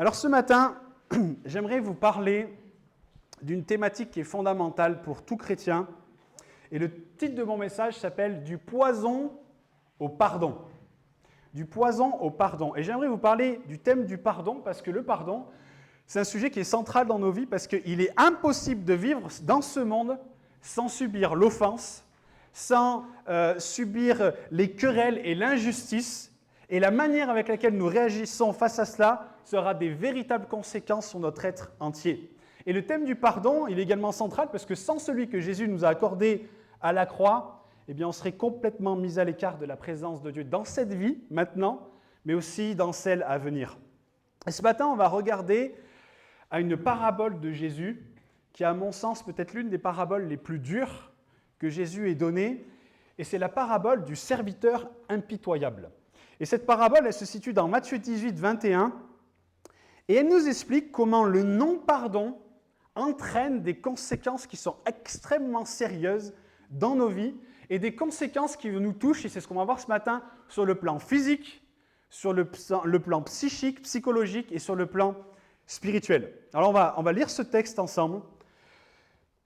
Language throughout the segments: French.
Alors ce matin, j'aimerais vous parler d'une thématique qui est fondamentale pour tout chrétien. Et le titre de mon message s'appelle « Du poison au pardon ». Du poison au pardon. Et j'aimerais vous parler du thème du pardon parce que le pardon, c'est un sujet qui est central dans nos vies parce qu'il est impossible de vivre dans ce monde sans subir l'offense, sans subir les querelles et l'injustice. Et la manière avec laquelle nous réagissons face à cela sera des véritables conséquences sur notre être entier. Et le thème du pardon, il est également central parce que sans celui que Jésus nous a accordé à la croix, eh bien, on serait complètement mis à l'écart de la présence de Dieu dans cette vie, maintenant, mais aussi dans celle à venir. Et ce matin, on va regarder à une parabole de Jésus qui est, à mon sens, peut-être l'une des paraboles les plus dures que Jésus ait données, et c'est la parabole du serviteur impitoyable. Et cette parabole, elle se situe dans Matthieu 18, 21, et elle nous explique comment le non-pardon entraîne des conséquences qui sont extrêmement sérieuses dans nos vies, et des conséquences qui nous touchent, et c'est ce qu'on va voir ce matin, sur le plan physique, sur le plan psychique, psychologique, et sur le plan spirituel. Alors on va lire ce texte ensemble,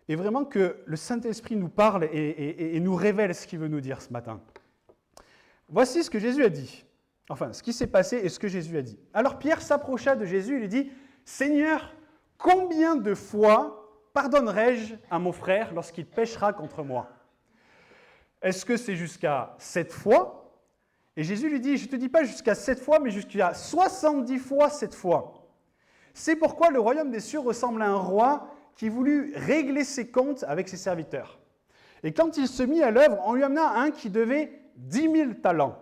et vraiment que le Saint-Esprit nous parle et nous révèle ce qu'il veut nous dire ce matin. Voici ce que Jésus a dit, enfin ce qui s'est passé et ce que Jésus a dit. Alors Pierre s'approcha de Jésus et lui dit « Seigneur, combien de fois pardonnerai-je à mon frère lorsqu'il péchera contre moi ? Est-ce que c'est jusqu'à 7 fois ?» Et Jésus lui dit « Je ne te dis pas jusqu'à 7 fois, mais jusqu'à 70 fois 7 fois. C'est pourquoi le royaume des cieux ressemble à un roi qui voulut régler ses comptes avec ses serviteurs. Et quand il se mit à l'œuvre, on lui amena un qui devait 10 000 talents.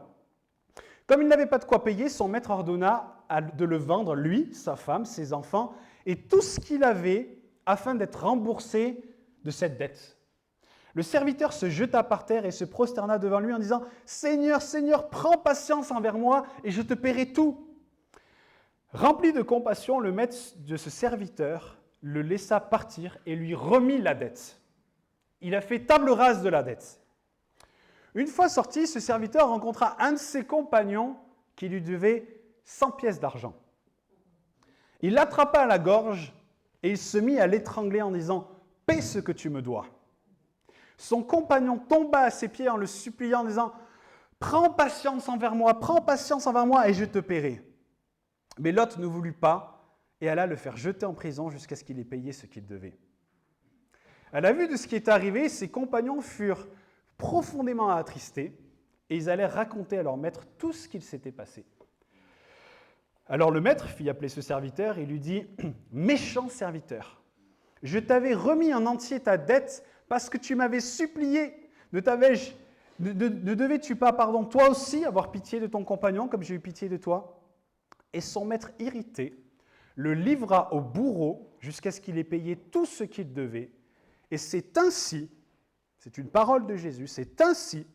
Comme il n'avait pas de quoi payer, son maître ordonna de le vendre, lui, sa femme, ses enfants, et tout ce qu'il avait, afin d'être remboursé de cette dette. Le serviteur se jeta par terre et se prosterna devant lui en disant « Seigneur, Seigneur, prends patience envers moi et je te paierai tout. » Rempli de compassion, le maître de ce serviteur le laissa partir et lui remit la dette. Il a fait table rase de la dette. Une fois sorti, ce serviteur rencontra un de ses compagnons qui lui devait 100 pièces d'argent. Il l'attrapa à la gorge et il se mit à l'étrangler en disant « Paie ce que tu me dois. » Son compagnon tomba à ses pieds en le suppliant en disant « prends patience envers moi et je te paierai. » Mais l'autre ne voulut pas et alla le faire jeter en prison jusqu'à ce qu'il ait payé ce qu'il devait. À la vue de ce qui est arrivé, ses compagnons furent profondément attristés et ils allèrent raconter à leur maître tout ce qu'il s'était passé. Alors le maître fit appeler ce serviteur et lui dit « Méchant serviteur, je t'avais remis en entier ta dette parce que tu m'avais supplié. Ne devais-tu pas, toi aussi, avoir pitié de ton compagnon comme j'ai eu pitié de toi ?» Et son maître irrité le livra au bourreau jusqu'à ce qu'il ait payé tout ce qu'il devait. Et c'est ainsi, c'est une parole de Jésus, c'est ainsi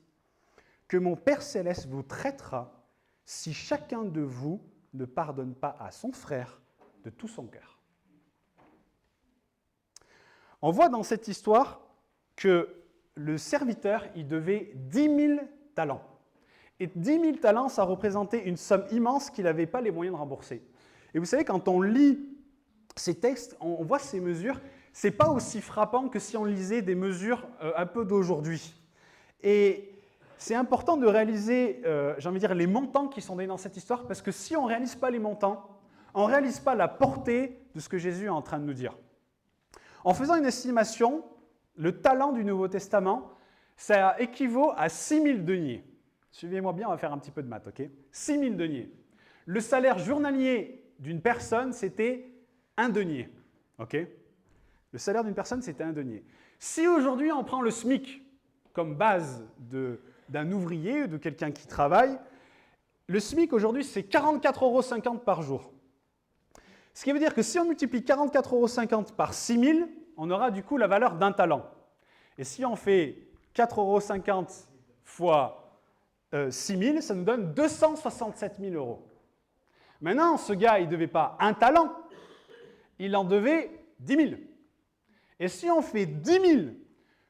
que mon Père Céleste vous traitera si chacun de vous ne pardonne pas à son frère de tout son cœur. On voit dans cette histoire que le serviteur, il devait 10 000 talents. Et 10 000 talents, ça représentait une somme immense qu'il n'avait pas les moyens de rembourser. Et vous savez, quand on lit ces textes, on voit ces mesures, ce n'est pas aussi frappant que si on lisait des mesures un peu d'aujourd'hui. Et c'est important de réaliser, les montants qui sont donnés dans cette histoire, parce que si on ne réalise pas les montants, on ne réalise pas la portée de ce que Jésus est en train de nous dire. En faisant une estimation, le talent du Nouveau Testament, ça équivaut à 6 000 deniers. Suivez-moi bien, on va faire un petit peu de maths, ok ? 6 000 deniers. Le salaire journalier d'une personne, c'était 1 denier. Ok ? Le salaire d'une personne, c'était 1 denier. Si aujourd'hui, on prend le SMIC comme base d'un ouvrier, de quelqu'un qui travaille, le SMIC aujourd'hui, c'est 44,50 € par jour. Ce qui veut dire que si on multiplie 44,50 € par 6 000, on aura du coup la valeur d'un talent. Et si on fait 4,50 € fois 6 000, ça nous donne 267 000 €. Maintenant, ce gars, il ne devait pas 1 talent, il en devait 10 000. Et si on fait 10 000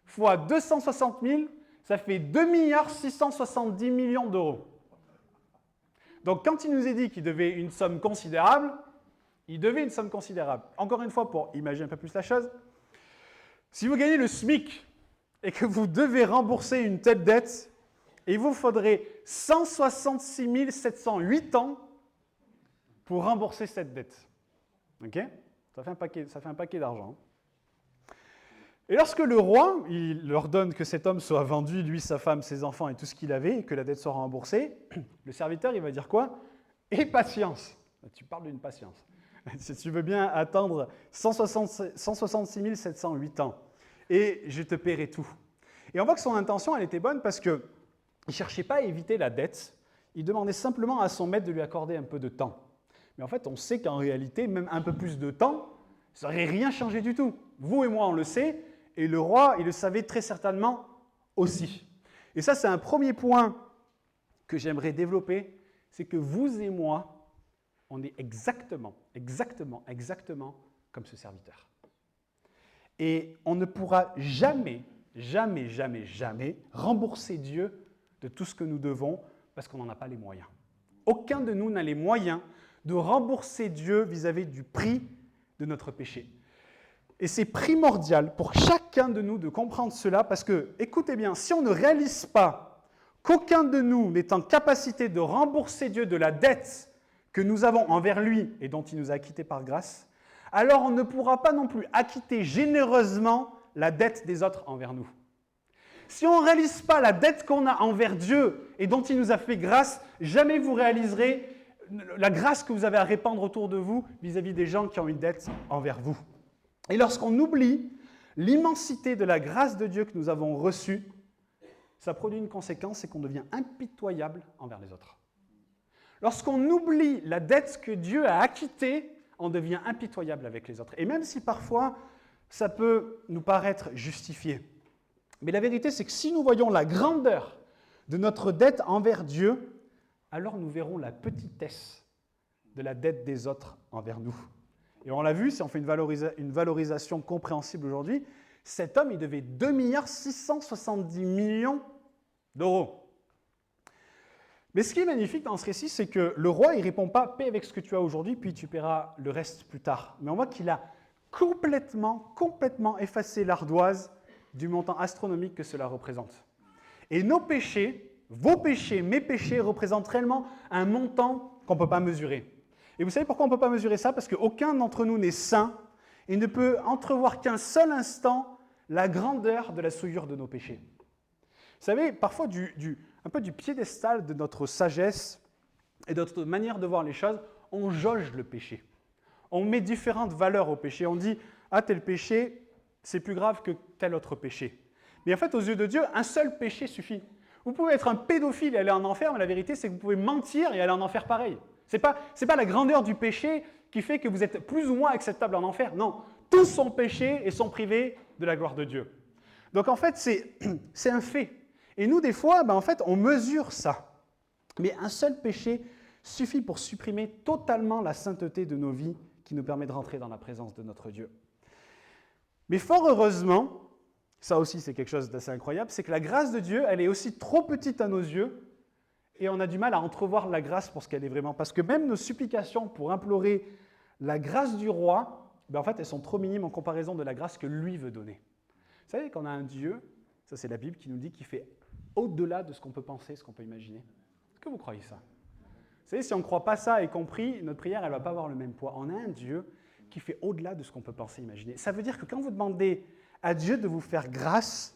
fois 260 000, ça fait 2 670 millions d'euros. Donc quand il nous est dit qu'il devait une somme considérable, Il devait une somme considérable. Encore une fois, pour imaginer un peu plus la chose, si vous gagnez le SMIC et que vous devez rembourser une telle dette, il vous faudrait 166 708 ans pour rembourser cette dette. Ok ? Ça fait un paquet d'argent. Et lorsque le roi, il ordonne que cet homme soit vendu, lui, sa femme, ses enfants et tout ce qu'il avait, et que la dette soit remboursée, le serviteur, il va dire quoi ? Et patience. Tu parles d'une patience. Si tu veux bien attendre 166 708 ans, et je te paierai tout. Et on voit que son intention, elle était bonne parce qu'il ne cherchait pas à éviter la dette, il demandait simplement à son maître de lui accorder un peu de temps. Mais en fait, on sait qu'en réalité, même un peu plus de temps, ça n'aurait rien changé du tout. Vous et moi, on le sait, et le roi, il le savait très certainement aussi. Et ça, c'est un premier point que j'aimerais développer, c'est que vous et moi, on est exactement comme ce serviteur. Et on ne pourra jamais rembourser Dieu de tout ce que nous devons parce qu'on n'en a pas les moyens. Aucun de nous n'a les moyens de rembourser Dieu vis-à-vis du prix de notre péché. Et c'est primordial pour chacun de nous de comprendre cela parce que, écoutez bien, si on ne réalise pas qu'aucun de nous n'est en capacité de rembourser Dieu de la dette que nous avons envers lui et dont il nous a acquittés par grâce, alors on ne pourra pas non plus acquitter généreusement la dette des autres envers nous. Si on ne réalise pas la dette qu'on a envers Dieu et dont il nous a fait grâce, jamais vous réaliserez la grâce que vous avez à répandre autour de vous vis-à-vis des gens qui ont une dette envers vous. Et lorsqu'on oublie l'immensité de la grâce de Dieu que nous avons reçue, ça produit une conséquence, c'est qu'on devient impitoyable envers les autres. Lorsqu'on oublie la dette que Dieu a acquittée, on devient impitoyable avec les autres. Et même si parfois, ça peut nous paraître justifié. Mais la vérité, c'est que si nous voyons la grandeur de notre dette envers Dieu, alors nous verrons la petitesse de la dette des autres envers nous. Et on l'a vu, si on fait une valorisation compréhensible aujourd'hui, cet homme, il devait 2 670 millions d'euros. Mais ce qui est magnifique dans ce récit, c'est que le roi, il ne répond pas « paie avec ce que tu as aujourd'hui, puis tu paieras le reste plus tard ». Mais on voit qu'il a complètement effacé l'ardoise du montant astronomique que cela représente. Et nos péchés, vos péchés, mes péchés, représentent réellement un montant qu'on ne peut pas mesurer. Et vous savez pourquoi on ne peut pas mesurer ça ? Parce qu'aucun d'entre nous n'est saint et ne peut entrevoir qu'un seul instant la grandeur de la souillure de nos péchés. Vous savez, parfois, un peu du piédestal de notre sagesse et de notre manière de voir les choses, on jauge le péché. On met différentes valeurs au péché. On dit « ah, tel péché, c'est plus grave que tel autre péché ». Mais en fait, aux yeux de Dieu, un seul péché suffit. Vous pouvez être un pédophile et aller en enfer, mais la vérité, c'est que vous pouvez mentir et aller en enfer pareil. Ce n'est pas la grandeur du péché qui fait que vous êtes plus ou moins acceptable en enfer. Non, tous sont péchés et sont privés de la gloire de Dieu. Donc en fait, c'est un fait. Et nous, des fois, en fait, on mesure ça. Mais un seul péché suffit pour supprimer totalement la sainteté de nos vies qui nous permet de rentrer dans la présence de notre Dieu. Mais fort heureusement, ça aussi c'est quelque chose d'assez incroyable, c'est que la grâce de Dieu, elle est aussi trop petite à nos yeux et on a du mal à entrevoir la grâce pour ce qu'elle est vraiment. Parce que même nos supplications pour implorer la grâce du roi, en fait, elles sont trop minimes en comparaison de la grâce que lui veut donner. Vous savez qu'on a un Dieu, ça c'est la Bible qui nous dit qu'il fait au-delà de ce qu'on peut penser, ce qu'on peut imaginer. Est-ce que vous croyez ça ? Vous savez, si on ne croit pas ça et compris, notre prière, elle ne va pas avoir le même poids. On a un Dieu qui fait au-delà de ce qu'on peut penser, imaginer. Ça veut dire que quand vous demandez à Dieu de vous faire grâce,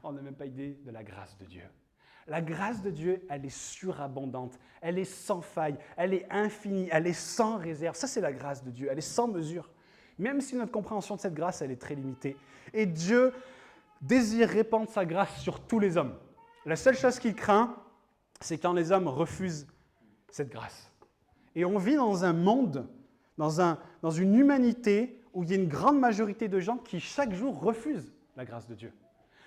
on n'a même pas idée de la grâce de Dieu. La grâce de Dieu, elle est surabondante, elle est sans faille, elle est infinie, elle est sans réserve. Ça, c'est la grâce de Dieu, elle est sans mesure. Même si notre compréhension de cette grâce, elle est très limitée. Et Dieu désire répandre sa grâce sur tous les hommes. La seule chose qu'il craint, c'est quand les hommes refusent cette grâce. Et on vit dans un monde, dans une humanité où il y a une grande majorité de gens qui chaque jour refusent la grâce de Dieu.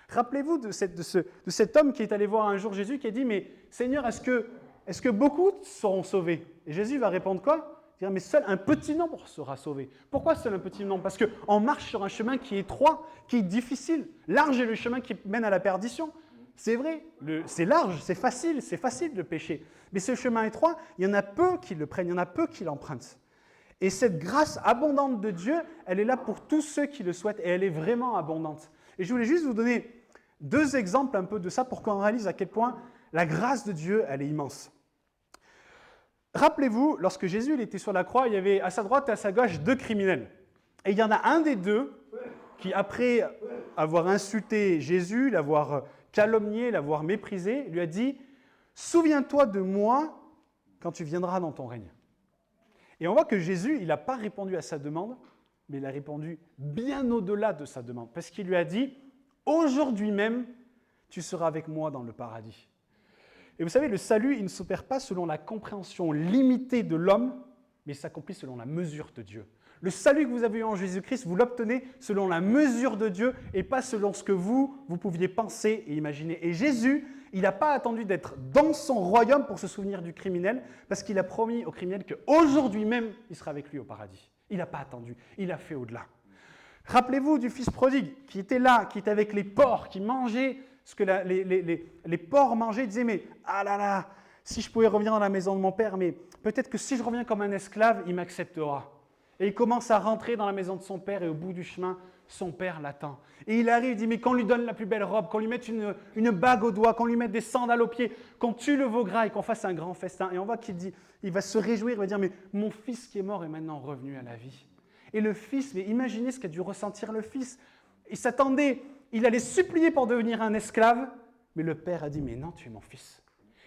Rappelez-vous de cet homme qui est allé voir un jour Jésus qui a dit « Mais Seigneur, est-ce que beaucoup seront sauvés ?» Et Jésus va répondre quoi ? Il va dire « Mais seul un petit nombre sera sauvé. » Pourquoi seul un petit nombre ? Parce qu'on marche sur un chemin qui est étroit, qui est difficile. Large est le chemin qui mène à la perdition. C'est vrai, c'est large, c'est facile de pécher. Mais ce chemin étroit, il y en a peu qui le prennent, il y en a peu qui l'empruntent. Et cette grâce abondante de Dieu, elle est là pour tous ceux qui le souhaitent et elle est vraiment abondante. Et je voulais juste vous donner 2 exemples un peu de ça pour qu'on réalise à quel point la grâce de Dieu, elle est immense. Rappelez-vous, lorsque Jésus il était sur la croix, il y avait à sa droite et à sa gauche 2 criminels. Et il y en a un des 2 qui, après avoir insulté Jésus, l'avoir calomnié, l'avoir méprisé, lui a dit « Souviens-toi de moi quand tu viendras dans ton règne ». Et on voit que Jésus, il n'a pas répondu à sa demande, mais il a répondu bien au-delà de sa demande, parce qu'il lui a dit « Aujourd'hui même, tu seras avec moi dans le paradis ». Et vous savez, le salut, il ne s'opère pas selon la compréhension limitée de l'homme, mais il s'accomplit selon la mesure de Dieu. Le salut que vous avez eu en Jésus-Christ, vous l'obtenez selon la mesure de Dieu et pas selon ce que vous pouviez penser et imaginer. Et Jésus, il n'a pas attendu d'être dans son royaume pour se souvenir du criminel, parce qu'il a promis au criminel qu'aujourd'hui même, il sera avec lui au paradis. Il n'a pas attendu, il a fait au-delà. Rappelez-vous du fils prodigue qui était là, qui était avec les porcs, qui mangeait ce que les porcs mangeaient. Il disait, mais ah là là, si je pouvais revenir dans la maison de mon père, mais peut-être que si je reviens comme un esclave, il m'acceptera. Et il commence à rentrer dans la maison de son père et au bout du chemin, son père l'attend. Et il arrive, il dit, mais qu'on lui donne la plus belle robe, qu'on lui mette une bague au doigt, qu'on lui mette des sandales aux pieds, qu'on tue le veau gras et qu'on fasse un grand festin. Et on voit qu'il dit, il va se réjouir, il va dire, mais mon fils qui est mort est maintenant revenu à la vie. Et le fils, mais imaginez ce qu'a dû ressentir le fils. Il s'attendait, il allait supplier pour devenir un esclave, mais le père a dit, mais non, tu es mon fils.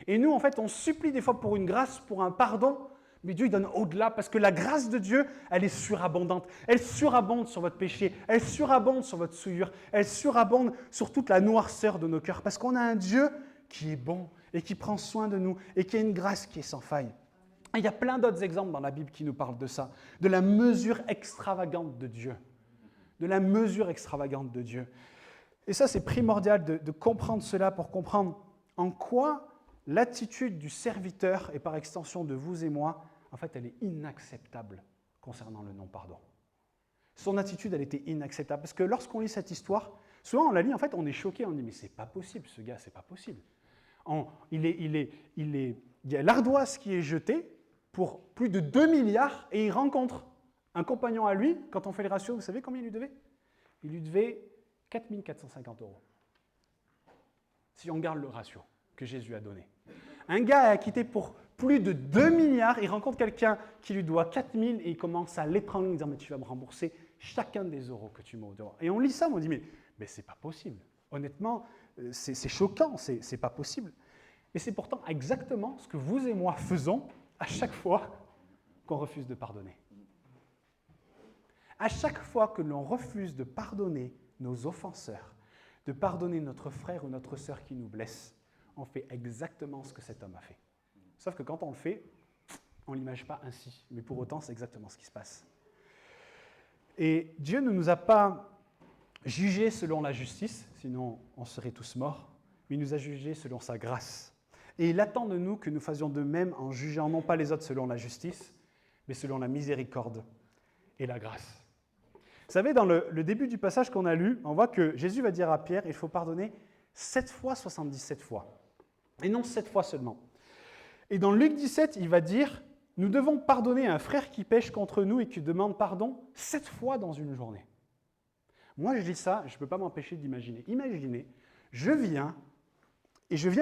Et nous, en fait, on supplie des fois pour une grâce, pour un pardon, mais Dieu il donne au-delà, parce que la grâce de Dieu, elle est surabondante. Elle surabonde sur votre péché, elle surabonde sur votre souillure, elle surabonde sur toute la noirceur de nos cœurs, parce qu'on a un Dieu qui est bon et qui prend soin de nous et qui a une grâce qui est sans faille. Et il y a plein d'autres exemples dans la Bible qui nous parlent de ça, de la mesure extravagante de Dieu. De la mesure extravagante de Dieu. Et ça, c'est primordial de comprendre cela pour comprendre en quoi l'attitude du serviteur, et par extension de vous et moi, en fait, elle est inacceptable concernant le non-pardon. Son attitude, elle était inacceptable. Parce que lorsqu'on lit cette histoire, souvent on la lit, en fait, on est choqué, on dit, mais c'est pas possible, ce gars, c'est pas possible. Il y a l'ardoise qui est jetée pour plus de 2 milliards et il rencontre un compagnon à lui, quand on fait le ratio, vous savez combien il lui devait ? Il lui devait 4 450 €. Si on garde le ratio que Jésus a donné. Un gars a quitté pour plus de 2 milliards, il rencontre quelqu'un qui lui doit 4 000 et il commence à l'étrangler en disant « mais tu vas me rembourser chacun des euros que tu m'as donné ». Et on lit ça, on dit « mais c'est pas possible ». Honnêtement, c'est choquant, c'est pas possible. Et c'est pourtant exactement ce que vous et moi faisons à chaque fois qu'on refuse de pardonner. À chaque fois que l'on refuse de pardonner nos offenseurs, de pardonner notre frère ou notre sœur qui nous blesse, on fait exactement ce que cet homme a fait. Sauf que quand on le fait, on ne l'imagine pas ainsi. Mais pour autant, c'est exactement ce qui se passe. Et Dieu ne nous a pas jugés selon la justice, sinon on serait tous morts, mais il nous a jugés selon sa grâce. Et il attend de nous que nous fassions de même en jugeant non pas les autres selon la justice, mais selon la miséricorde et la grâce. Vous savez, dans le début du passage qu'on a lu, on voit que Jésus va dire à Pierre, il faut pardonner 7 fois 77 fois. Et non 7 fois seulement. Et dans Luc 17, il va dire, nous devons pardonner à un frère qui pêche contre nous et qui demande pardon 7 fois dans une journée. Moi, je dis ça, je ne peux pas m'empêcher d'imaginer. Imaginez, je viens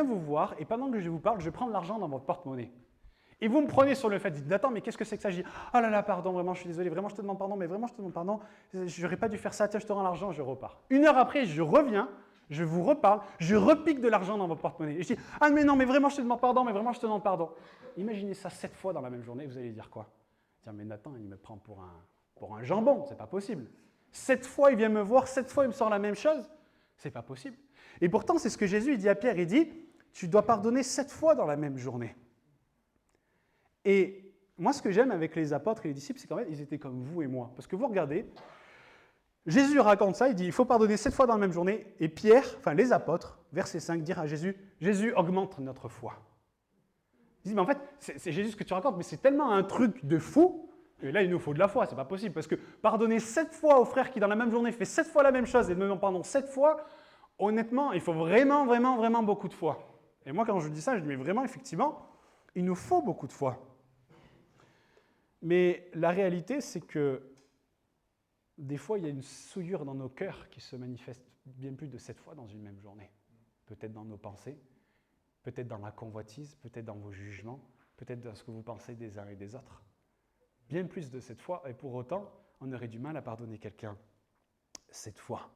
vous voir, et pendant que je vous parle, je prends de l'argent dans votre porte-monnaie. Et vous me prenez sur le fait, dites, attends, mais qu'est-ce que c'est que ça? Je dis, oh là là, pardon, vraiment, je suis désolé, vraiment, je te demande pardon, mais vraiment, je te demande pardon, je n'aurais pas dû faire ça, tiens, je te rends l'argent, je repars. 1 heure après, je reviens, je vous reparle, je repique de l'argent dans votre porte-monnaie. Et je dis, ah mais non, mais vraiment, je te demande pardon, mais vraiment, je te demande pardon. Imaginez ça 7 fois dans la même journée, vous allez dire quoi? Tiens, mais Nathan, il me prend pour un jambon, c'est pas possible. 7 fois, il vient me voir, 7 fois, il me sort la même chose, c'est pas possible. Et pourtant, c'est ce que Jésus il dit à Pierre, il dit, tu dois pardonner 7 fois dans la même journée. Et moi, ce que j'aime avec les apôtres et les disciples, c'est qu'en fait, ils étaient comme vous et moi. Parce que vous regardez, Jésus raconte ça, il dit, il faut pardonner 7 fois dans la même journée. Et Pierre, enfin les apôtres, verset 5, dire à Jésus, Jésus augmente notre foi. Ils disent, mais en fait, c'est Jésus ce que tu racontes, mais c'est tellement un truc de fou, et là, il nous faut de la foi, c'est pas possible. Parce que pardonner 7 fois au frère qui, dans la même journée, fait 7 fois la même chose et demander pardon 7 fois, honnêtement, il faut vraiment, vraiment, vraiment beaucoup de foi. Et moi, quand je dis ça, je dis, mais vraiment, effectivement, il nous faut beaucoup de foi. Mais la réalité, c'est que des fois, il y a une souillure dans nos cœurs qui se manifeste bien plus de 7 fois dans une même journée. Peut-être dans nos pensées, peut-être dans la convoitise, peut-être dans vos jugements, peut-être dans ce que vous pensez des uns et des autres. Bien plus de 7 fois, et pour autant, on aurait du mal à pardonner quelqu'un 7 fois.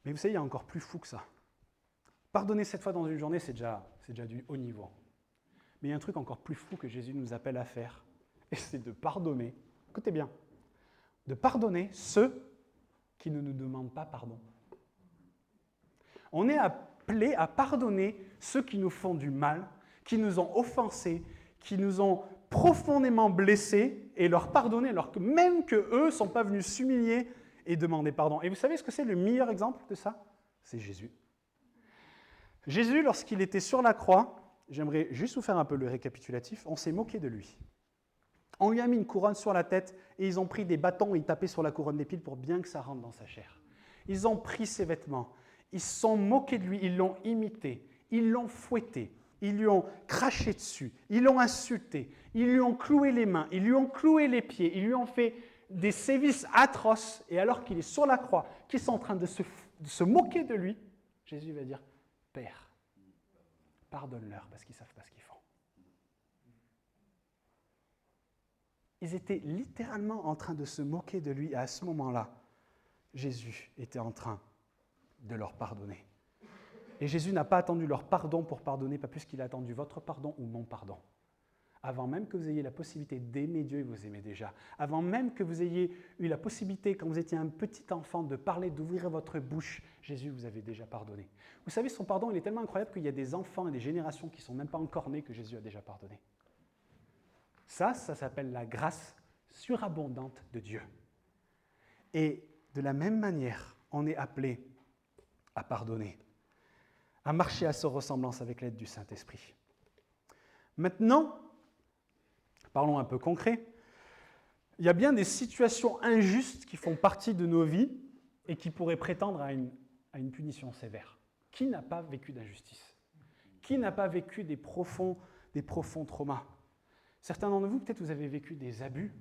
Mais vous savez, il y a encore plus fou que ça. Pardonner 7 fois dans une journée, c'est déjà du haut niveau. Mais il y a un truc encore plus fou que Jésus nous appelle à faire, et c'est de pardonner, écoutez bien, de pardonner ceux qui ne nous demandent pas pardon. On est appelé à pardonner ceux qui nous font du mal, qui nous ont offensés, qui nous ont profondément blessés, et leur pardonner alors que même qu'eux ne sont pas venus s'humilier et demander pardon. Et vous savez ce que c'est le meilleur exemple de ça? C'est Jésus. Jésus, lorsqu'il était sur la croix, j'aimerais juste vous faire un peu le récapitulatif, on s'est moqué de lui. On lui a mis une couronne sur la tête et ils ont pris des bâtons et ils tapaient sur la couronne d'épines pour bien que ça rentre dans sa chair. Ils ont pris ses vêtements, ils se sont moqués de lui, ils l'ont imité, ils l'ont fouetté, ils lui ont craché dessus, ils l'ont insulté, ils lui ont cloué les mains, ils lui ont cloué les pieds, ils lui ont fait des sévices atroces. Et alors qu'il est sur la croix, qu'ils sont en train de se moquer de lui, Jésus va dire « Père, pardonne-leur parce qu'ils ne savent pas ce qu'ils font. » Ils étaient littéralement en train de se moquer de lui. Et à ce moment-là, Jésus était en train de leur pardonner. Et Jésus n'a pas attendu leur pardon pour pardonner, pas plus qu'il a attendu votre pardon ou mon pardon. Avant même que vous ayez la possibilité d'aimer Dieu, et vous aimez déjà. Avant même que vous ayez eu la possibilité, quand vous étiez un petit enfant, de parler, d'ouvrir votre bouche, Jésus vous avait déjà pardonné. Vous savez, son pardon, il est tellement incroyable qu'il y a des enfants et des générations qui ne sont même pas encore nés que Jésus a déjà pardonné. Ça s'appelle la grâce surabondante de Dieu. Et de la même manière, on est appelé à pardonner, à marcher à sa ressemblance avec l'aide du Saint-Esprit. Maintenant, parlons un peu concret. Il y a bien des situations injustes qui font partie de nos vies et qui pourraient prétendre à une punition sévère. Qui n'a pas vécu d'injustice? Qui n'a pas vécu des profonds traumas? Certains d'entre vous, peut-être vous avez vécu des abus,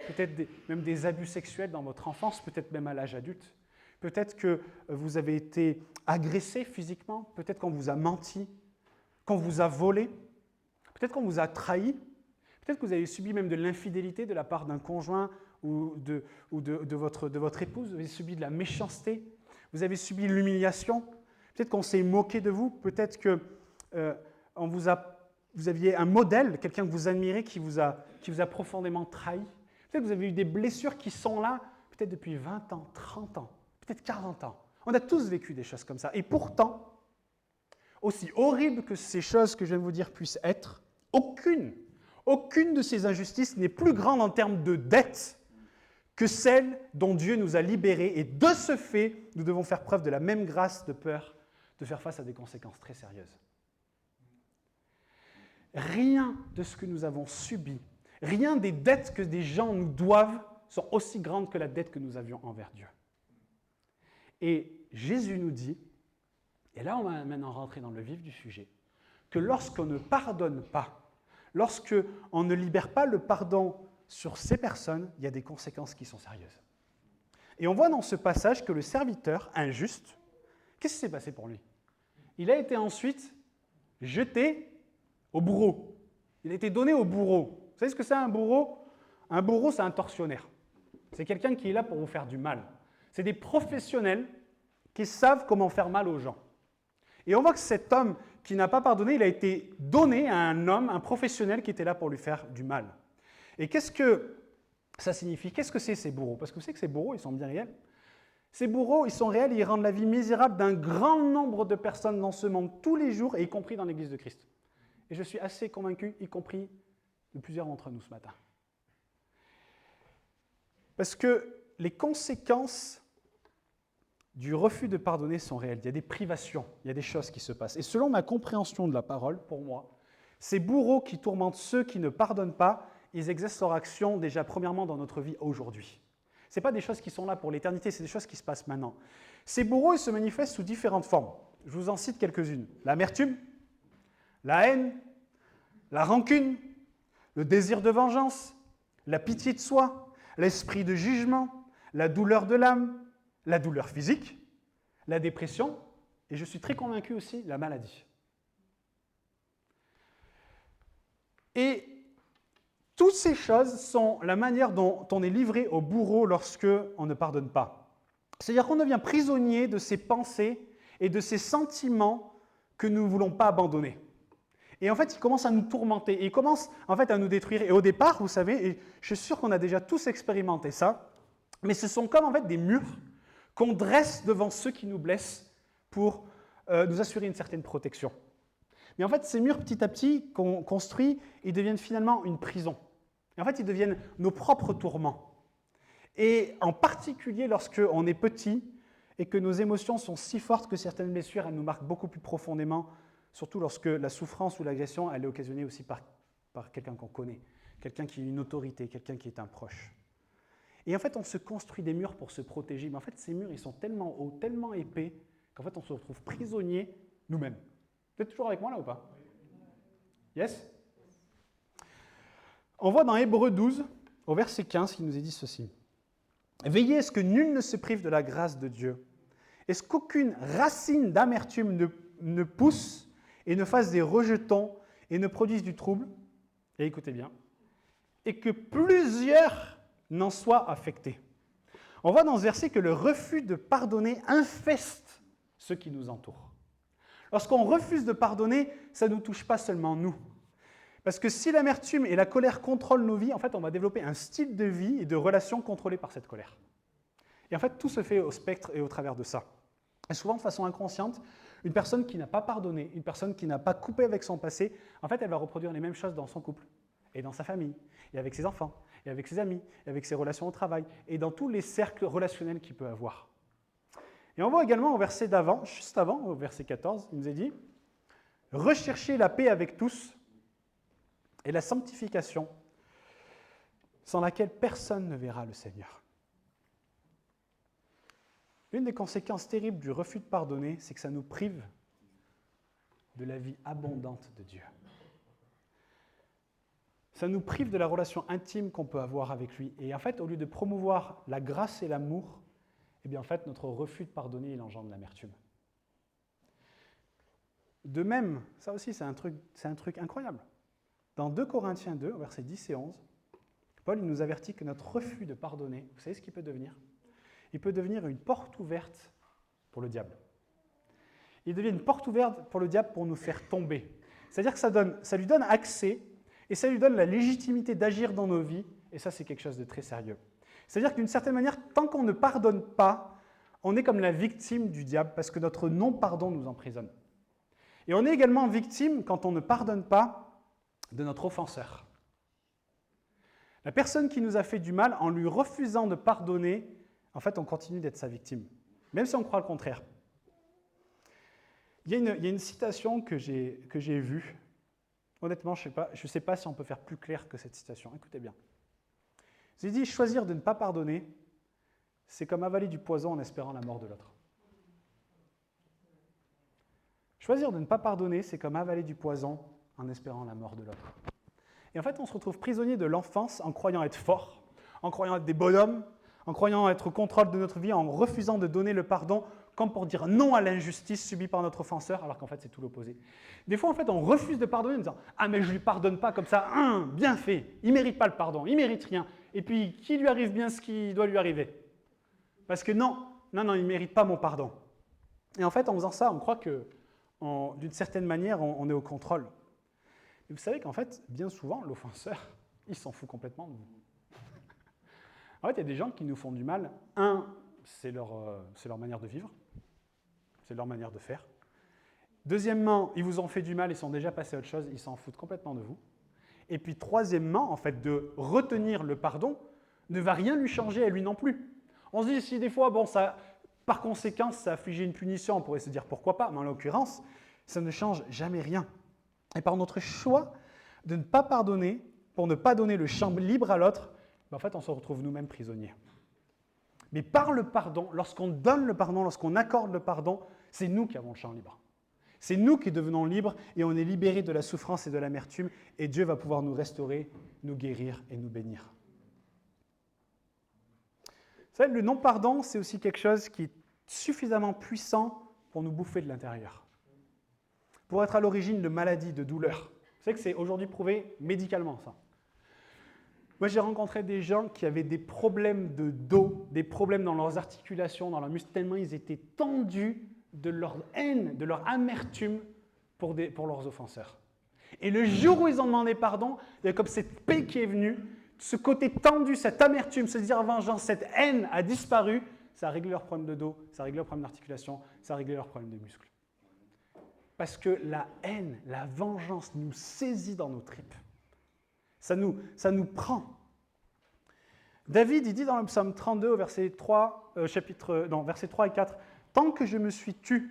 peut-être même des abus sexuels dans votre enfance, peut-être même à l'âge adulte. Peut-être que vous avez été agressé physiquement, peut-être qu'on vous a menti, qu'on vous a volé, peut-être qu'on vous a trahi, peut-être que vous avez subi même de l'infidélité de la part d'un conjoint ou de votre épouse, vous avez subi de la méchanceté, vous avez subi l'humiliation, peut-être qu'on s'est moqué de vous, peut-être que vous aviez un modèle, quelqu'un que vous admirez qui vous a profondément trahi. Peut-être que vous avez eu des blessures qui sont là, peut-être depuis 20 ans, 30 ans, peut-être 40 ans. On a tous vécu des choses comme ça. Et pourtant, aussi horrible que ces choses que je viens de vous dire puissent être, aucune de ces injustices n'est plus grande en termes de dette que celle dont Dieu nous a libérés. Et de ce fait, nous devons faire preuve de la même grâce de peur de faire face à des conséquences très sérieuses. Rien de ce que nous avons subi, rien des dettes que des gens nous doivent sont aussi grandes que la dette que nous avions envers Dieu. Et Jésus nous dit, et là on va maintenant rentrer dans le vif du sujet, que lorsqu'on ne pardonne pas, lorsqu'on ne libère pas le pardon sur ces personnes, il y a des conséquences qui sont sérieuses. Et on voit dans ce passage que le serviteur injuste, qu'est-ce qui s'est passé pour lui? Il a été ensuite jeté au bourreau. Il a été donné au bourreau. Vous savez ce que c'est un bourreau? Un bourreau, c'est un tortionnaire. C'est quelqu'un qui est là pour vous faire du mal. C'est des professionnels qui savent comment faire mal aux gens. Et on voit que cet homme qui n'a pas pardonné, il a été donné à un homme, un professionnel qui était là pour lui faire du mal. Et qu'est-ce que ça signifie? Qu'est-ce que c'est ces bourreaux? Parce que vous savez que ces bourreaux, ils sont bien réels. Ces bourreaux, ils sont réels et ils rendent la vie misérable d'un grand nombre de personnes dans ce monde tous les jours, et y compris dans l'Église de Christ. Et je suis assez convaincu, y compris de plusieurs d'entre nous ce matin. Parce que les conséquences du refus de pardonner sont réelles. Il y a des privations, il y a des choses qui se passent. Et selon ma compréhension de la parole, pour moi, ces bourreaux qui tourmentent ceux qui ne pardonnent pas, ils exercent leur action déjà premièrement dans notre vie aujourd'hui. Ce n'est pas des choses qui sont là pour l'éternité, c'est des choses qui se passent maintenant. Ces bourreaux, ils se manifestent sous différentes formes. Je vous en cite quelques-unes. L'amertume, la haine, la rancune, le désir de vengeance, la pitié de soi, l'esprit de jugement, la douleur de l'âme, la douleur physique, la dépression, et je suis très convaincu aussi, la maladie. Et toutes ces choses sont la manière dont on est livré au bourreau lorsque on ne pardonne pas. C'est-à-dire qu'on devient prisonnier de ces pensées et de ces sentiments que nous ne voulons pas abandonner. Et en fait, il commence à nous tourmenter, et il commence en fait à nous détruire. Et au départ, vous savez, et je suis sûr qu'on a déjà tous expérimenté ça, mais ce sont comme en fait des murs qu'on dresse devant ceux qui nous blessent pour nous assurer une certaine protection. Mais en fait, ces murs, petit à petit, qu'on construit, ils deviennent finalement une prison. Et en fait, ils deviennent nos propres tourments. Et en particulier lorsqu'on est petit et que nos émotions sont si fortes que certaines blessures, elles nous marquent beaucoup plus profondément, surtout lorsque la souffrance ou l'agression, elle est occasionnée aussi par quelqu'un qu'on connaît, quelqu'un qui est une autorité, quelqu'un qui est un proche. Et en fait, on se construit des murs pour se protéger, mais en fait, ces murs, ils sont tellement hauts, tellement épais, qu'en fait, on se retrouve prisonnier nous-mêmes. Vous êtes toujours avec moi là ou pas? Yes? On voit dans Hébreux 12, au verset 15, qui nous est dit ceci. « Veillez à ce que nul ne se prive de la grâce de Dieu, et ce qu'aucune racine d'amertume ne pousse et ne fasse des rejetons et ne produise du trouble, et écoutez bien, et que plusieurs n'en soient affectés. » On voit dans ce verset que le refus de pardonner infeste ceux qui nous entourent. Lorsqu'on refuse de pardonner, ça ne nous touche pas seulement nous. Parce que si l'amertume et la colère contrôlent nos vies, en fait, on va développer un style de vie et de relations contrôlés par cette colère. Et en fait, tout se fait au spectre et au travers de ça. Et souvent, de façon inconsciente, une personne qui n'a pas pardonné, une personne qui n'a pas coupé avec son passé, en fait, elle va reproduire les mêmes choses dans son couple, et dans sa famille, et avec ses enfants, et avec ses amis, et avec ses relations au travail, et dans tous les cercles relationnels qu'il peut avoir. Et on voit également au verset d'avant, juste avant, au verset 14, il nous est dit « Recherchez la paix avec tous et la sanctification, sans laquelle personne ne verra le Seigneur. » L'une des conséquences terribles du refus de pardonner, c'est que ça nous prive de la vie abondante de Dieu. Ça nous prive de la relation intime qu'on peut avoir avec lui. Et en fait, au lieu de promouvoir la grâce et l'amour, eh bien en fait, notre refus de pardonner, il engendre l'amertume. De même, ça aussi, c'est un truc incroyable. Dans 2 Corinthiens 2, versets 10 et 11, Paul il nous avertit que notre refus de pardonner, vous savez ce qu'il peut devenir? Il peut devenir une porte ouverte pour le diable. Il devient une porte ouverte pour le diable pour nous faire tomber. C'est-à-dire que ça lui donne accès et ça lui donne la légitimité d'agir dans nos vies, et ça, c'est quelque chose de très sérieux. C'est-à-dire que d'une certaine manière, tant qu'on ne pardonne pas, on est comme la victime du diable parce que notre non-pardon nous emprisonne. Et on est également victime, quand on ne pardonne pas, de notre offenseur. La personne qui nous a fait du mal, en lui refusant de pardonner, en fait, on continue d'être sa victime, même si on croit le contraire. Il y a une citation que j'ai vue. Honnêtement, je ne sais pas si on peut faire plus clair que cette citation. Écoutez bien. J'ai dit, choisir de ne pas pardonner, c'est comme avaler du poison en espérant la mort de l'autre. Choisir de ne pas pardonner, c'est comme avaler du poison en espérant la mort de l'autre. Et en fait, on se retrouve prisonnier de l'enfance en croyant être fort, en croyant être des bonhommes, en croyant être au contrôle de notre vie, en refusant de donner le pardon, comme pour dire non à l'injustice subie par notre offenseur, alors qu'en fait, c'est tout l'opposé. Des fois, en fait, on refuse de pardonner en disant « Ah, mais je ne lui pardonne pas comme ça, bien fait, il ne mérite pas le pardon, il ne mérite rien. » Et puis, qu'il lui arrive bien ce qui doit lui arriver. Parce que non, il ne mérite pas mon pardon. Et en fait, en faisant ça, on croit que, d'une certaine manière, on est au contrôle. Et vous savez qu'en fait, bien souvent, l'offenseur, il s'en fout complètement de vous. En fait, il y a des gens qui nous font du mal. C'est leur manière de vivre. C'est leur manière de faire. Deuxièmement, ils vous ont fait du mal, ils sont déjà passés à autre chose, ils s'en foutent complètement de vous. Et puis troisièmement, en fait, de retenir le pardon ne va rien lui changer à lui non plus. On se dit, si des fois, par conséquent, ça affligeait une punition, on pourrait se dire pourquoi pas, mais en l'occurrence, ça ne change jamais rien. Et par notre choix de ne pas pardonner, pour ne pas donner le champ libre à l'autre, en fait, on se retrouve nous-mêmes prisonniers. Mais par le pardon, lorsqu'on donne le pardon, lorsqu'on accorde le pardon, c'est nous qui avons le champ libre. C'est nous qui devenons libres et on est libérés de la souffrance et de l'amertume et Dieu va pouvoir nous restaurer, nous guérir et nous bénir. Vous savez, le non-pardon, c'est aussi quelque chose qui est suffisamment puissant pour nous bouffer de l'intérieur, pour être à l'origine de maladies, de douleurs. Vous savez que c'est aujourd'hui prouvé médicalement, ça. Moi, j'ai rencontré des gens qui avaient des problèmes de dos, des problèmes dans leurs articulations, dans leurs muscles, tellement ils étaient tendus de leur haine, de leur amertume pour leurs offenseurs. Et le jour où ils ont demandé pardon, il y a comme cette paix qui est venue, ce côté tendu, cette amertume, ce désir vengeance, cette haine a disparu, ça a réglé leurs problèmes de dos, ça a réglé leurs problèmes d'articulation, ça a réglé leurs problèmes de muscles. Parce que la haine, la vengeance nous saisit dans nos tripes. Ça nous prend. David, il dit dans le psaume 32, verset 3 et 4, « Tant que je me suis tu,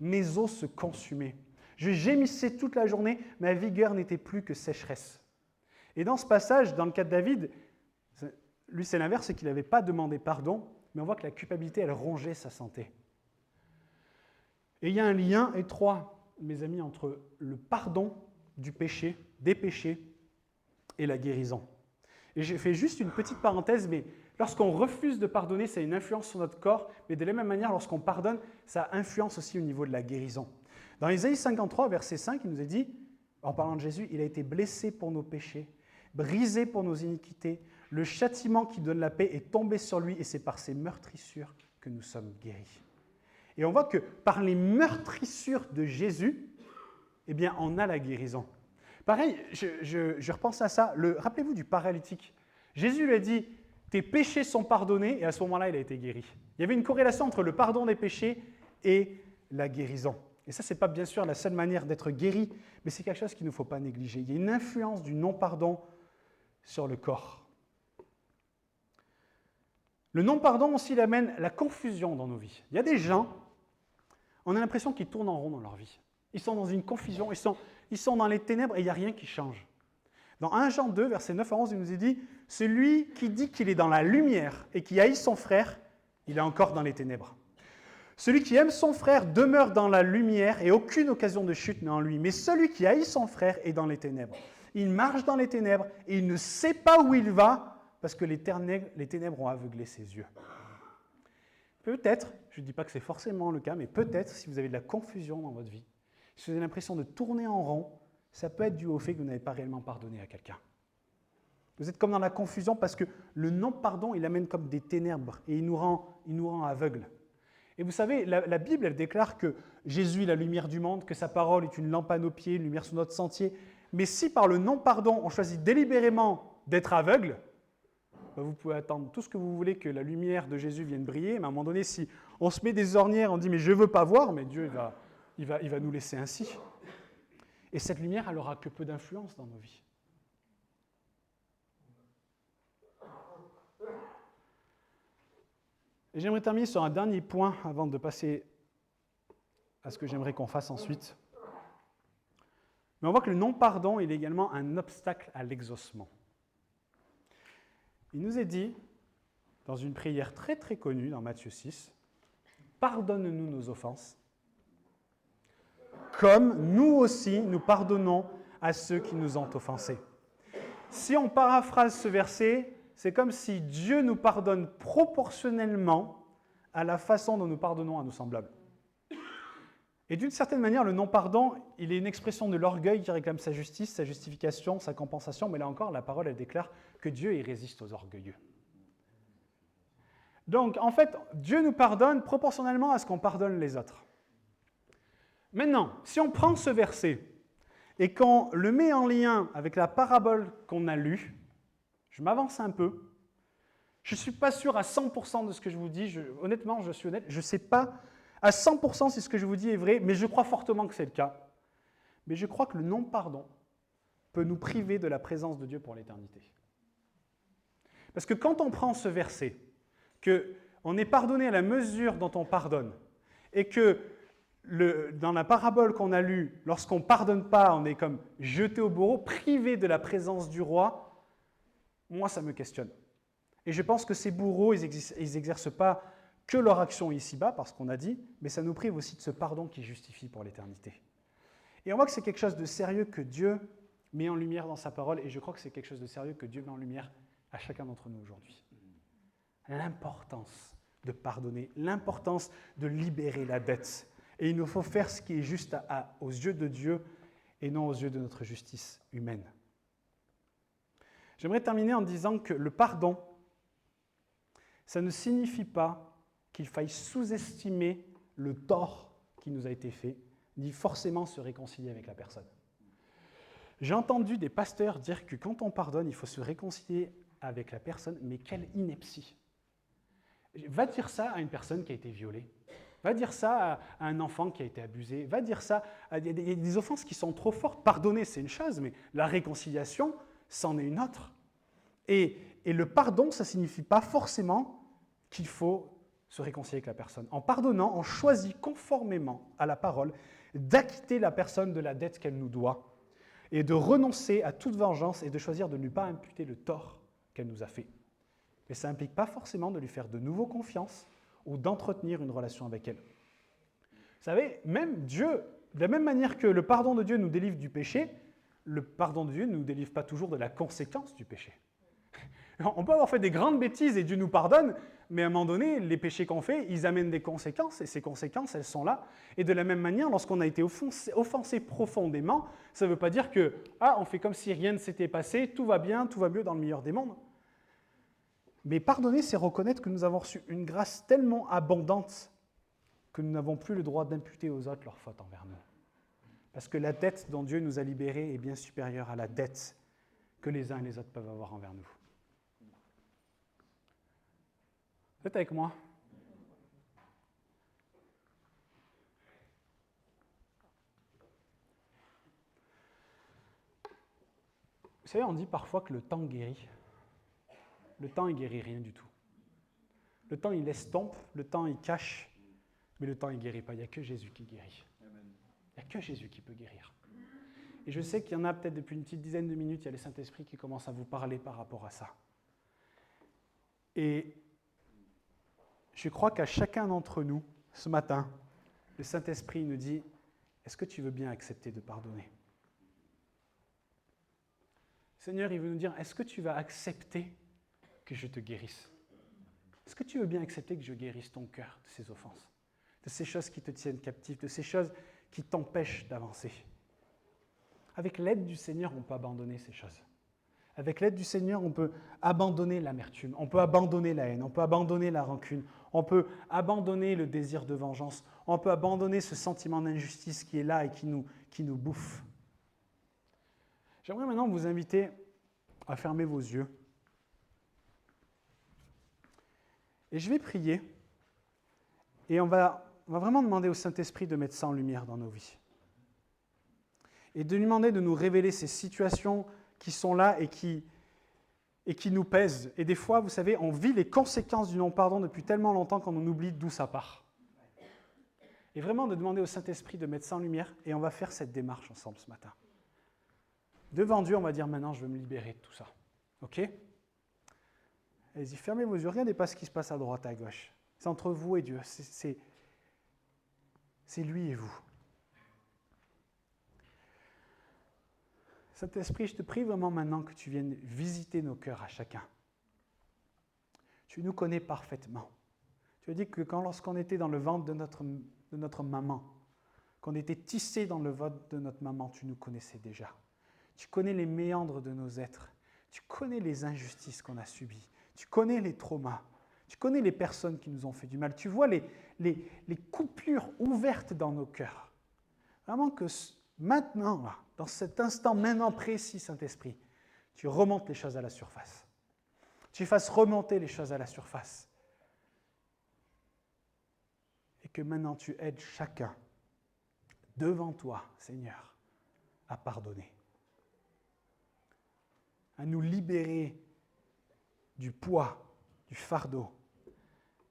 mes os se consumaient. Je gémissais toute la journée, ma vigueur n'était plus que sécheresse. » Et dans ce passage, dans le cas de David, lui c'est l'inverse, c'est qu'il n'avait pas demandé pardon, mais on voit que la culpabilité, elle rongeait sa santé. Et il y a un lien étroit, mes amis, entre le pardon du péché, des péchés, et la guérison. Et j'ai fait juste une petite parenthèse, mais lorsqu'on refuse de pardonner, ça a une influence sur notre corps, mais de la même manière, lorsqu'on pardonne, ça influence aussi au niveau de la guérison. Dans Ésaïe 53, verset 5, il nous est dit, en parlant de Jésus, il a été blessé pour nos péchés, brisé pour nos iniquités, le châtiment qui donne la paix est tombé sur lui, et c'est par ses meurtrissures que nous sommes guéris. Et on voit que par les meurtrissures de Jésus, eh bien, on a la guérison. Pareil, je repense à ça. Rappelez-vous du paralytique. Jésus lui a dit « Tes péchés sont pardonnés » et à ce moment-là, il a été guéri. Il y avait une corrélation entre le pardon des péchés et la guérison. Et ça, ce n'est pas bien sûr la seule manière d'être guéri, mais c'est quelque chose qu'il ne faut pas négliger. Il y a une influence du non-pardon sur le corps. Le non-pardon aussi, il amène la confusion dans nos vies. Il y a des gens, on a l'impression qu'ils tournent en rond dans leur vie. Ils sont dans une confusion, ils sont dans les ténèbres et il n'y a rien qui change. Dans 1 Jean 2, verset 9 à 11, il nous est dit « Celui qui dit qu'il est dans la lumière et qui haït son frère, il est encore dans les ténèbres. Celui qui aime son frère demeure dans la lumière et aucune occasion de chute n'est en lui. Mais celui qui haït son frère est dans les ténèbres. Il marche dans les ténèbres et il ne sait pas où il va parce que les ténèbres ont aveuglé ses yeux. » Peut-être, je ne dis pas que c'est forcément le cas, mais peut-être si vous avez de la confusion dans votre vie, si vous avez l'impression de tourner en rond, ça peut être dû au fait que vous n'avez pas réellement pardonné à quelqu'un. Vous êtes comme dans la confusion parce que le non-pardon, il amène comme des ténèbres et il nous rend aveugles. Et vous savez, la Bible, elle déclare que Jésus est la lumière du monde, que sa parole est une lampe à nos pieds, une lumière sur notre sentier. Mais si par le non-pardon, on choisit délibérément d'être aveugle, ben vous pouvez attendre tout ce que vous voulez que la lumière de Jésus vienne briller. Mais à un moment donné, si on se met des ornières, on dit « mais je ne veux pas voir », mais Dieu il va nous laisser ainsi. Et cette lumière, elle n'aura que peu d'influence dans nos vies. Et j'aimerais terminer sur un dernier point avant de passer à ce que j'aimerais qu'on fasse ensuite. Mais on voit que le non-pardon est également un obstacle à l'exaucement. Il nous est dit, dans une prière très très connue dans Matthieu 6, « Pardonne-nous nos offenses, comme nous aussi nous pardonnons à ceux qui nous ont offensés. » Si on paraphrase ce verset, c'est comme si Dieu nous pardonne proportionnellement à la façon dont nous pardonnons à nos semblables. Et d'une certaine manière, le non-pardon, il est une expression de l'orgueil qui réclame sa justice, sa justification, sa compensation, mais là encore, la parole, elle déclare que Dieu, il résiste aux orgueilleux. Donc, en fait, Dieu nous pardonne proportionnellement à ce qu'on pardonne les autres. Maintenant, si on prend ce verset et qu'on le met en lien avec la parabole qu'on a lue, je m'avance un peu. Je ne suis pas sûr à 100% de ce que je vous dis. Honnêtement, je suis honnête, je ne sais pas à 100% si ce que je vous dis est vrai, mais je crois fortement que c'est le cas. Mais je crois que le non-pardon peut nous priver de la présence de Dieu pour l'éternité. Parce que quand on prend ce verset, qu'on est pardonné à la mesure dont on pardonne, et que dans la parabole qu'on a lue, lorsqu'on ne pardonne pas, on est comme jeté au bourreau, privé de la présence du roi, moi, ça me questionne. Et je pense que ces bourreaux, ils n'exercent pas que leur action ici-bas, parce qu'on a dit, mais ça nous prive aussi de ce pardon qui justifie pour l'éternité. Et on voit que c'est quelque chose de sérieux que Dieu met en lumière dans sa parole, et je crois que c'est quelque chose de sérieux que Dieu met en lumière à chacun d'entre nous aujourd'hui. L'importance de pardonner, l'importance de libérer la dette. Et il nous faut faire ce qui est juste aux yeux de Dieu et non aux yeux de notre justice humaine. J'aimerais terminer en disant que le pardon, ça ne signifie pas qu'il faille sous-estimer le tort qui nous a été fait, ni forcément se réconcilier avec la personne. J'ai entendu des pasteurs dire que quand on pardonne, il faut se réconcilier avec la personne, mais quelle ineptie! Va dire ça à une personne qui a été violée. Va dire ça à un enfant qui a été abusé. Va dire ça à des offenses qui sont trop fortes. Pardonner, c'est une chose, mais la réconciliation, c'en est une autre. Et le pardon, ça ne signifie pas forcément qu'il faut se réconcilier avec la personne. En pardonnant, on choisit conformément à la parole d'acquitter la personne de la dette qu'elle nous doit et de renoncer à toute vengeance et de choisir de ne pas imputer le tort qu'elle nous a fait. Mais ça n'implique pas forcément de lui faire de nouveau confiance ou d'entretenir une relation avec elle. Vous savez, même Dieu, de la même manière que le pardon de Dieu nous délivre du péché, le pardon de Dieu ne nous délivre pas toujours de la conséquence du péché. On peut avoir fait des grandes bêtises et Dieu nous pardonne, mais à un moment donné, les péchés qu'on fait, ils amènent des conséquences, et ces conséquences, elles sont là. Et de la même manière, lorsqu'on a été offensé profondément, ça ne veut pas dire que, on fait comme si rien ne s'était passé, tout va bien, tout va mieux dans le meilleur des mondes. Mais pardonner, c'est reconnaître que nous avons reçu une grâce tellement abondante que nous n'avons plus le droit d'imputer aux autres leurs fautes envers nous. Parce que la dette dont Dieu nous a libérés est bien supérieure à la dette que les uns et les autres peuvent avoir envers nous. Vous êtes avec moi? Vous savez, on dit parfois que le temps guérit. Le temps, il ne guérit rien du tout. Le temps, il estompe, le temps, il cache, mais le temps, il ne guérit pas. Il n'y a que Jésus qui guérit. Il n'y a que Jésus qui peut guérir. Et je sais qu'il y en a peut-être depuis une petite dizaine de minutes, il y a le Saint-Esprit qui commence à vous parler par rapport à ça. Et je crois qu'à chacun d'entre nous, ce matin, le Saint-Esprit nous dit, est-ce que tu veux bien accepter de pardonner? Seigneur, il veut nous dire, est-ce que tu vas accepter que je te guérisse? Est-ce que tu veux bien accepter que je guérisse ton cœur de ces offenses, de ces choses qui te tiennent captif, de ces choses qui t'empêchent d'avancer? Avec l'aide du Seigneur, on peut abandonner ces choses. Avec l'aide du Seigneur, on peut abandonner l'amertume, on peut abandonner la haine, on peut abandonner la rancune, on peut abandonner le désir de vengeance, on peut abandonner ce sentiment d'injustice qui est là et qui nous bouffe. J'aimerais maintenant vous inviter à fermer vos yeux. Et je vais prier, et on va vraiment demander au Saint-Esprit de mettre ça en lumière dans nos vies. Et de lui demander de nous révéler ces situations qui sont là et qui nous pèsent. Et des fois, vous savez, on vit les conséquences du non-pardon depuis tellement longtemps qu'on en oublie d'où ça part. Et vraiment de demander au Saint-Esprit de mettre ça en lumière, et on va faire cette démarche ensemble ce matin. Devant Dieu, on va dire maintenant, je veux me libérer de tout ça. OK? Allez-y, fermez vos yeux, regardez pas ce qui se passe à droite, à gauche. C'est entre vous et Dieu, c'est lui et vous. Saint-Esprit, je te prie vraiment maintenant que tu viennes visiter nos cœurs à chacun. Tu nous connais parfaitement. Tu as dit que lorsqu'on était dans le ventre de notre maman, qu'on était tissé dans le ventre de notre maman, tu nous connaissais déjà. Tu connais les méandres de nos êtres. Tu connais les injustices qu'on a subies. Tu connais les traumas. Tu connais les personnes qui nous ont fait du mal. Tu vois les coupures ouvertes dans nos cœurs. Vraiment que maintenant, là, dans cet instant maintenant précis, Saint-Esprit, tu remontes les choses à la surface. Tu fasses remonter les choses à la surface. Et que maintenant tu aides chacun devant toi, Seigneur, à pardonner. À nous libérer du poids, du fardeau,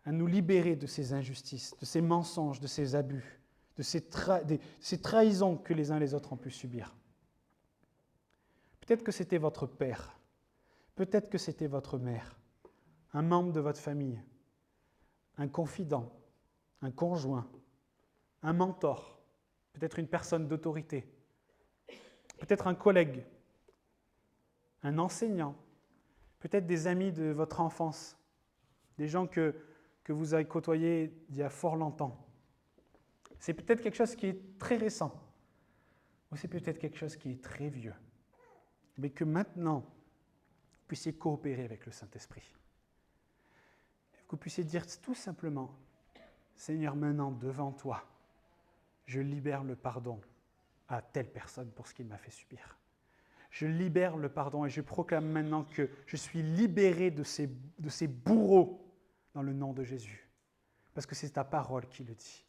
à nous libérer de ces injustices, de ces mensonges, de ces abus, de ces trahisons que les uns et les autres ont pu subir. Peut-être que c'était votre père, peut-être que c'était votre mère, un membre de votre famille, un confident, un conjoint, un mentor, peut-être une personne d'autorité, peut-être un collègue, un enseignant, peut-être des amis de votre enfance, des gens que vous avez côtoyés il y a fort longtemps. C'est peut-être quelque chose qui est très récent, ou c'est peut-être quelque chose qui est très vieux, mais que maintenant, vous puissiez coopérer avec le Saint-Esprit. Que vous puissiez dire tout simplement, Seigneur, maintenant devant toi, je libère le pardon à telle personne pour ce qu'il m'a fait subir. Je libère le pardon et je proclame maintenant que je suis libéré de ces bourreaux dans le nom de Jésus. Parce que c'est ta parole qui le dit.